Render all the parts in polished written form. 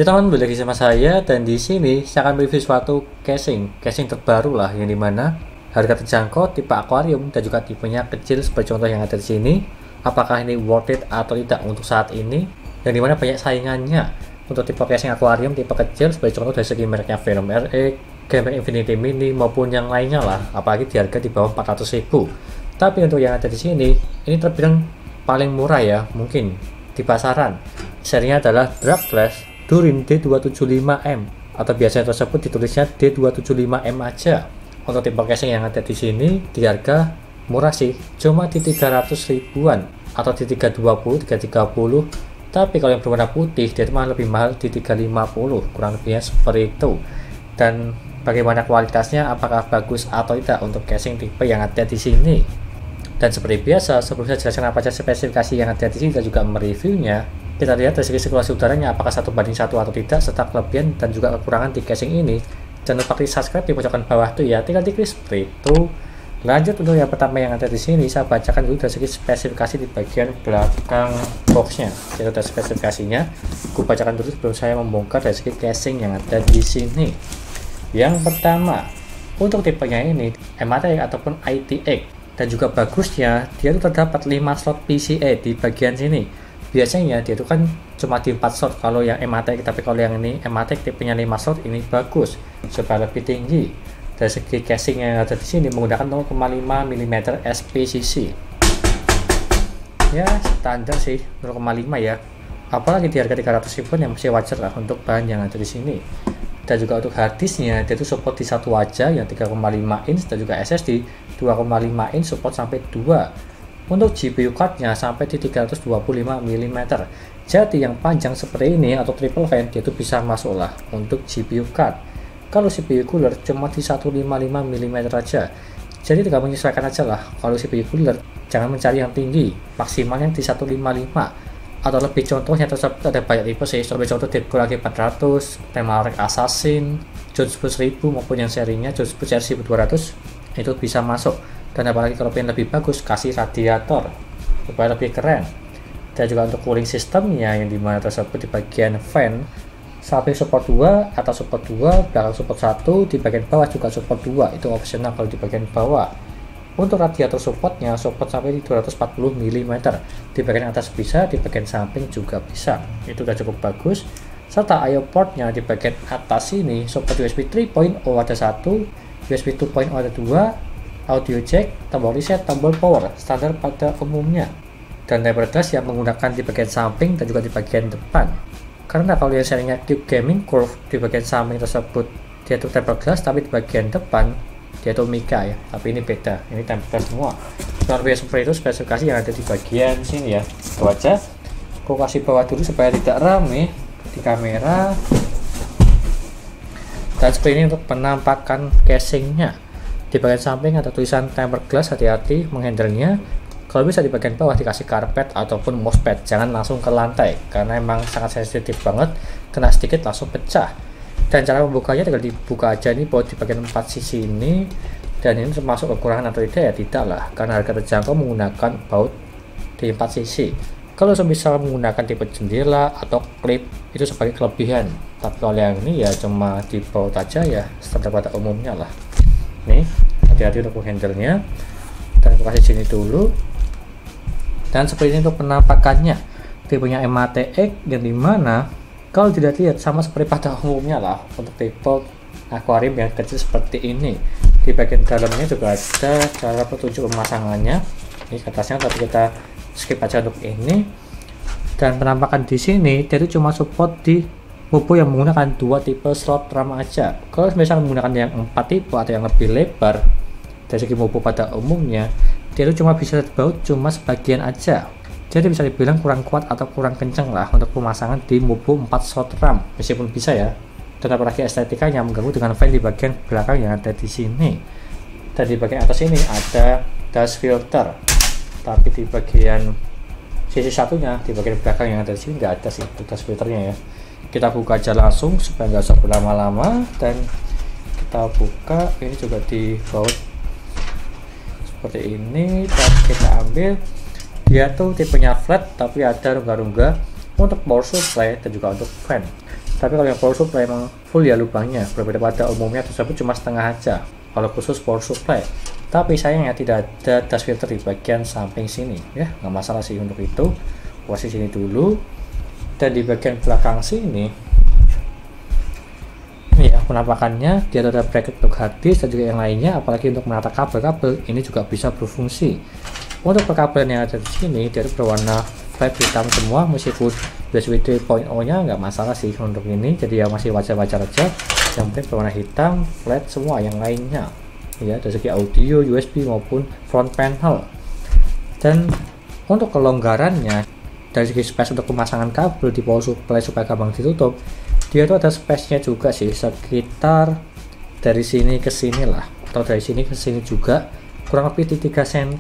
Ya teman, balik lagi sama saya dan di sini saya akan review suatu casing terbaru lah yang dimana harga terjangkau, tipe akuarium dan juga tipenya kecil seperti contoh yang ada di sini. Apakah ini worth it atau tidak untuk saat ini? Yang dimana banyak saingannya untuk tipe casing akuarium tipe kecil seperti contoh dari segi mereknya Venom RX, Gamer Infinity Mini maupun yang lainnya lah. Apalagi di harga di bawah 400.000. Tapi untuk yang ada di sini ini terbilang paling murah ya mungkin di pasaran. Serinya adalah Draglass Durin D275M atau biasanya tersebut ditulisnya D275M aja. Untuk tipe casing yang ada di sini di harga murah sih, cuma di 300 ribuan atau di 320, 330. Tapi kalau yang berwarna putih dia malah lebih mahal di 350, kurang lebihnya seperti itu. Dan bagaimana kualitasnya, apakah bagus atau tidak untuk casing tipe yang ada di sini? Dan seperti biasa, sebelum saya jelaskan apa saja spesifikasi yang ada di sini dan juga mereviewnya, kita lihat dari segi sirkulasi udaranya apakah 1:1 atau tidak, serta kelebihan dan juga kekurangan di casing ini. Jangan lupa klik subscribe di pojokan bawah tuh ya, tinggal diklik seperti itu. Lanjut untuk yang pertama yang ada di sini, saya bacakan dulu dari segi spesifikasi di bagian belakang boxnya. Jadi dari spesifikasinya, aku bacakan dulu sebelum saya membongkar dari segi casing yang ada di sini. Yang pertama, untuk tipenya ini MATX ataupun ITX, dan juga bagusnya dia itu terdapat 5 slot PCA di bagian sini. Biasanya dia itu kan cuma di 4 slot kalau yang MATX, tapi kalau yang ini MATX tipenya 5 slot ini bagus supaya lebih tinggi. Dari segi casing yang ada di sini menggunakan 0,5 mm SPCC. Ya standar sih 0,5 ya. Apalagi di harga 300 ribuan yang masih wajar lah untuk bahan yang ada di sini. Dan juga untuk harddisknya dia itu support di satu aja yang 3,5 inch dan juga SSD 2,5 inch support sampai 2. Untuk GPU cardnya sampai di 325 mm. Jadi yang panjang seperti ini atau triple fan dia itu bisa masuk lah untuk GPU card. Kalau CPU cooler cuma di 155 mm aja. Jadi tinggal menyesuaikan aja lah. Kalau CPU cooler jangan mencari yang tinggi, maksimalnya di 155 atau lebih. Contohnya tersebut ada banyak tipe sih, seperti contoh Deadpool AG400, Temalrek Assassin, Jones Boost 1000 maupun yang serinya Jones Boost R1200 itu bisa masuk. Dan apalagi kalau pengen lebih bagus, kasih radiator supaya lebih keren. Dan juga untuk cooling systemnya yang dimana tersebut di bagian fan samping support 2, atas support 2, belakang support 1, di bagian bawah juga support 2, itu opsional kalau di bagian bawah. Untuk radiator supportnya support sampai di 240 mm, di bagian atas bisa, di bagian samping juga bisa, itu udah cukup bagus. Serta IO portnya di bagian atas ini support USB 3.0 ada 1, USB 2.0 ada 2, audio jack, tombol reset, tombol power standar pada umumnya, dan tempered glass yang menggunakan di bagian samping dan juga di bagian depan. Karena kalau yang serinya Cube Gaming Curve di bagian samping tersebut dia itu tempered glass, tapi di bagian depan dia itu Mica ya, tapi ini beda, ini tempered glass semua. Kurang lebih seperti itu spesifikasi yang ada di bagian sini ya. Itu aja, aku kasih bawah dulu supaya tidak rame di kamera. Dan seperti ini untuk penampakan casingnya. Di bagian samping ada tulisan tempered glass, hati-hati menghandlenya. Kalau bisa di bagian bawah dikasih karpet ataupun mousepad, jangan langsung ke lantai karena emang sangat sensitif banget, kena sedikit langsung pecah. Dan cara membukanya tinggal dibuka aja nih baut di bagian 4 sisi ini. Dan ini termasuk kekurangan atau tidak ya tidak lah, karena harga terjangkau menggunakan baut di 4 sisi. Kalau misal menggunakan tipe jendela atau klip itu sebagai kelebihan, tapi kalau yang ini ya cuma di baut aja ya, standar pada umumnya lah. Nih, hati-hati untuk handle-nya. Dan aku kasih sini dulu. Dan seperti ini untuk penampakannya. Tipenya MATX yang dimana kalau tidak lihat sama seperti pada umumnya lah untuk tipe akuarium yang kecil seperti ini. Di bagian dalamnya juga ada cara petunjuk pemasangannya. Ini atasnya, tapi kita skip aja untuk ini. Dan penampakan di sini dia itu cuma support di Mopo yang menggunakan 2 tipe slot RAM aja. Kalau misalnya menggunakan yang 4 tipe atau yang lebih lebar dari segi Mopo pada umumnya, dia itu cuma bisa baut cuma sebagian aja. Jadi bisa dibilang kurang kuat atau kurang kenceng lah untuk pemasangan di Mopo 4 slot RAM, meskipun bisa ya. Dan apalagi estetikanya mengganggu dengan fan di bagian belakang yang ada di sini. Dan di bagian atas ini ada dust filter, tapi di bagian sisi satunya di bagian belakang yang ada di sini nggak ada sih dust filternya ya. Kita buka aja langsung supaya nggak usah berlama-lama. Dan kita buka, ini juga di baut seperti ini. Dan kita ambil, dia tuh tipenya flat tapi ada rongga-rongga untuk power supply dan juga untuk fan. Tapi kalau yang power supply emang full ya lubangnya, berbeda pada umumnya tersebut cuma setengah aja kalau khusus power supply. Tapi sayangnya tidak ada dust filter di bagian samping sini ya, nggak masalah sih untuk itu. Posisi sini dulu, dan di bagian belakang sini ini ya penampakannya, dia ada bracket untuk hard disk dan juga yang lainnya. Apalagi untuk menata kabel-kabel ini juga bisa berfungsi. Untuk perkabelan yang ada di sini dia berwarna flat hitam semua, meskipun USB 3.0 nya nggak masalah sih untuk ini, jadi ya masih wajar-wajar aja. Yang penting berwarna hitam flat semua yang lainnya ya, dari segi audio, USB maupun front panel. Dan untuk kelonggarannya dari segi space untuk pemasangan kabel di power supply supaya gampang ditutup, dia itu ada space nya juga sih, sekitar dari sini ke sini lah, atau dari sini ke sini juga kurang lebih di 3 cm.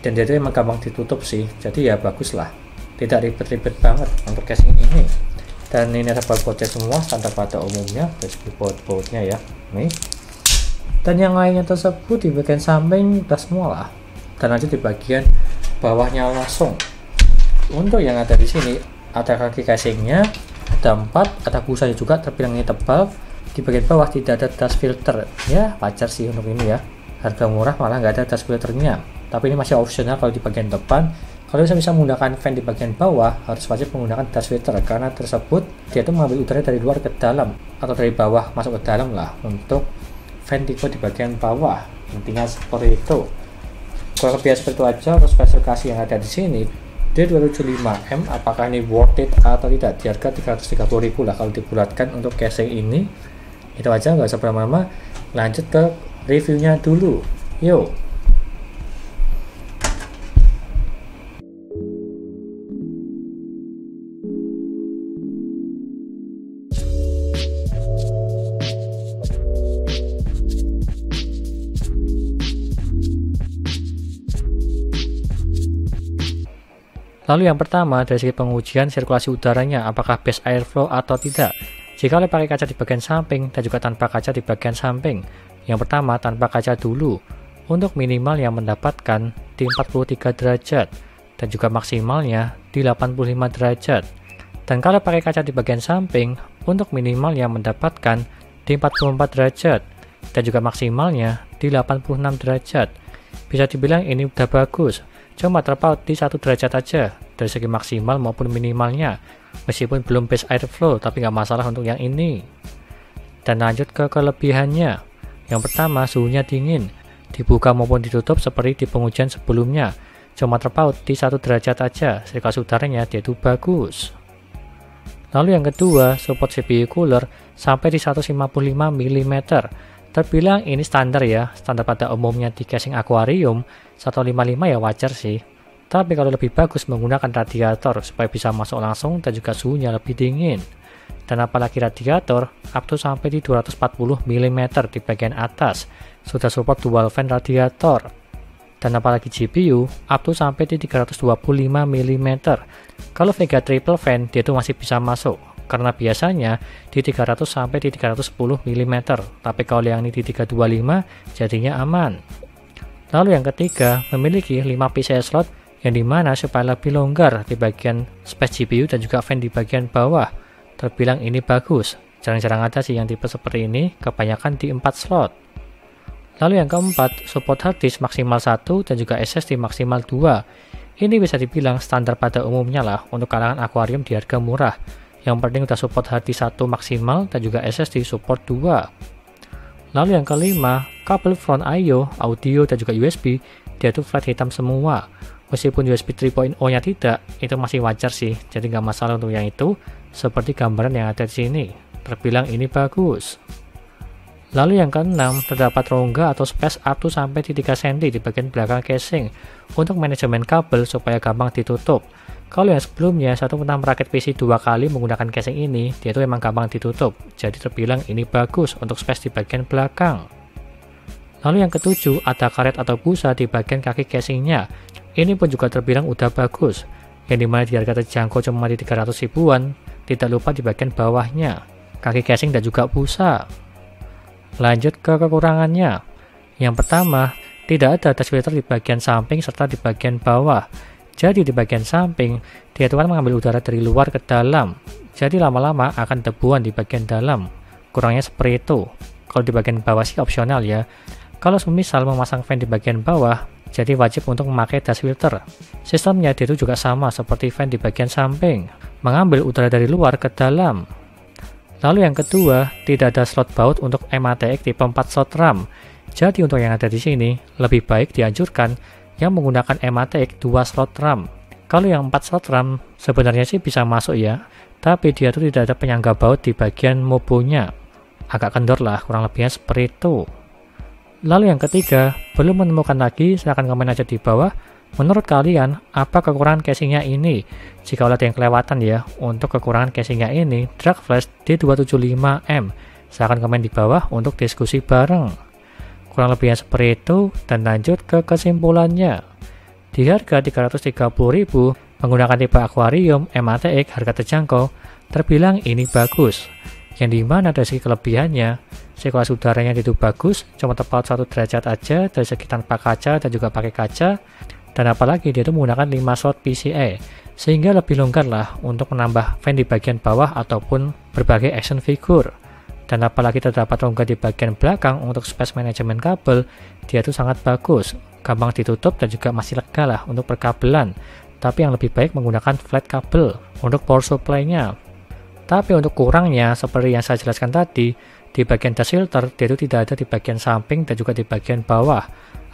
Dan dia itu emang gampang ditutup sih, jadi ya bagus lah, tidak ribet-ribet banget untuk casing ini. Dan ini ada baut-bautnya semua standar pada umumnya dari segi baut-bautnya ya nih. Dan yang lainnya tersebut di bagian samping udah semua lah. Dan lanjut di bagian bawahnya langsung. Untuk yang ada di sini ada kaki casingnya, ada 4, ada busanya juga terbilang ini tebal. Di bagian bawah tidak ada dust filter ya, wajar sih untuk ini ya, harga murah malah nggak ada dust filternya. Tapi ini masih optional kalau di bagian depan. Kalau bisa menggunakan fan di bagian bawah, harus wajib menggunakan dust filter karena tersebut dia itu mengambil udara dari luar ke dalam atau dari bawah masuk ke dalam lah untuk fan tipe di bagian bawah. Intinya seperti itu. Kalau biasa seperti itu aja untuk spesifikasi yang ada di sini. D275M, apakah ini worth it atau tidak? Di harga 330.000 lah kalau dibulatkan untuk casing ini. Itu aja, nggak usah berlama-lama, lanjut ke reviewnya dulu. Yuk. Lalu yang pertama dari segi pengujian sirkulasi udaranya, apakah best airflow atau tidak. Jika oleh pakai kaca di bagian samping dan juga tanpa kaca di bagian samping. Yang pertama tanpa kaca dulu. Untuk minimal yang mendapatkan di 43 derajat dan juga maksimalnya di 85 derajat. Dan kalau pakai kaca di bagian samping, untuk minimal yang mendapatkan di 44 derajat dan juga maksimalnya di 86 derajat. Bisa dibilang ini udah bagus. Cuma terpaut di 1 derajat aja dari segi maksimal maupun minimalnya, meskipun belum best airflow, tapi nggak masalah untuk yang ini. Dan lanjut ke kelebihannya. Yang pertama, suhunya dingin, dibuka maupun ditutup seperti di pengujian sebelumnya, cuma terpaut di 1 derajat aja. Sirkulasi udaranya dia itu bagus. Lalu yang kedua, support CPU cooler sampai di 155 mm. Terbilang ini standar ya, standar pada umumnya di casing akuarium. 155 ya wajar sih. Tapi kalau lebih bagus menggunakan radiator supaya bisa masuk langsung dan juga suhunya lebih dingin. Dan apalagi radiator up to sampai di 240 mm di bagian atas, sudah support dual fan radiator. Dan apalagi GPU up to sampai di 325 mm. Kalau Vega triple fan dia itu masih bisa masuk, karena biasanya di 300 sampai di 310 mm. Tapi kalau yang ini di 325 jadinya aman. Lalu yang ketiga, memiliki 5 PCI slot yang dimana supaya lebih longgar di bagian space GPU dan juga fan di bagian bawah. Terbilang ini bagus. Jarang-jarang ada sih yang tipe seperti ini, kebanyakan di 4 slot. Lalu yang keempat, support hard disk maksimal 1 dan juga SSD maksimal 2. Ini bisa dibilang standar pada umumnya lah untuk kalangan akuarium di harga murah. Yang penting udah support hard disk 1 maksimal dan juga SSD support 2. Lalu yang kelima, kabel front I/O, audio dan juga USB dia tuh flat hitam semua. Meskipun USB 3.0 nya tidak, itu masih wajar sih, jadi nggak masalah untuk yang itu. Seperti gambaran yang ada di sini, terbilang ini bagus. Lalu yang keenam, terdapat rongga atau space up to sampai di 3 cm di bagian belakang casing untuk manajemen kabel supaya gampang ditutup. Kalau yang sebelumnya satu pernah merakit PC 2 kali menggunakan casing ini, dia itu emang gampang ditutup. Jadi terbilang ini bagus untuk space di bagian belakang. Lalu yang ketujuh, ada karet atau busa di bagian kaki casingnya. Ini pun juga terbilang udah bagus. Yang dimana di harga terjangkau cuma di 300 ribuan, tidak lupa di bagian bawahnya, kaki casing dan juga busa. Lanjut ke kekurangannya. Yang pertama, tidak ada dust filter di bagian samping serta di bagian bawah. Jadi di bagian samping, dia itu kan mengambil udara dari luar ke dalam. Jadi lama-lama akan debuan di bagian dalam. Kurangnya seperti itu. Kalau di bagian bawah sih opsional ya. Kalau semisal memasang fan di bagian bawah, jadi wajib untuk memakai dust filter. Sistemnya itu juga sama seperti fan di bagian samping, mengambil udara dari luar ke dalam. Lalu yang kedua, tidak ada slot baut untuk MATX tipe 4 slot RAM. Jadi untuk yang ada di sini, lebih baik dianjurkan yang menggunakan MATX 2 slot RAM. Kalau yang 4 slot RAM sebenarnya sih bisa masuk ya, tapi dia tuh tidak ada penyangga baut di bagian mobonya. Agak kendor lah, kurang lebihnya seperti itu. Lalu yang ketiga, belum menemukan lagi, silahkan komen aja di bawah. Menurut kalian, apa kekurangan casingnya ini? Jika ada yang kelewatan ya, untuk kekurangan casingnya ini, Dragflash D275M. Silahkan komen di bawah untuk diskusi bareng. Kurang lebihnya seperti itu, dan lanjut ke kesimpulannya. Di harga 330.000, menggunakan tipe akuarium MATX harga terjangkau, terbilang ini bagus. Yang dimana dari segi kelebihannya, sirkulasi udaranya itu bagus, cuma terpaut 1 derajat aja dari segi tanpa kaca dan juga pakai kaca, dan apalagi dia itu menggunakan 5 slot PCA, sehingga lebih longgar lah untuk menambah fan di bagian bawah ataupun berbagai action figure. Dan apalagi terdapat rongga di bagian belakang untuk space management kabel, dia itu sangat bagus, gampang ditutup dan juga masih lega lah untuk perkabelan. Tapi yang lebih baik menggunakan flat kabel untuk power supply-nya. Tapi untuk kurangnya, seperti yang saya jelaskan tadi, di bagian dust filter dia itu tidak ada di bagian samping dan juga di bagian bawah.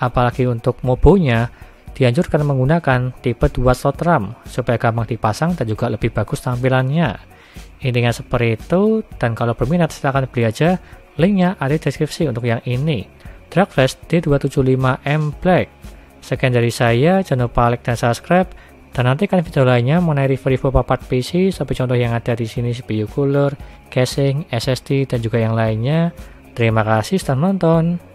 Apalagi untuk mobonya, dianjurkan menggunakan tipe 2 slot RAM supaya gampang dipasang dan juga lebih bagus tampilannya. Intinya seperti itu, dan kalau berminat silahkan beli aja, linknya ada di deskripsi untuk yang ini, Dragflash D275M Black. Sekian dari saya, jangan lupa like dan subscribe, dan nantikan video lainnya mengenai review-review papat PC seperti contoh yang ada di sini, CPU cooler, casing, SSD, dan juga yang lainnya. Terima kasih sudah nonton.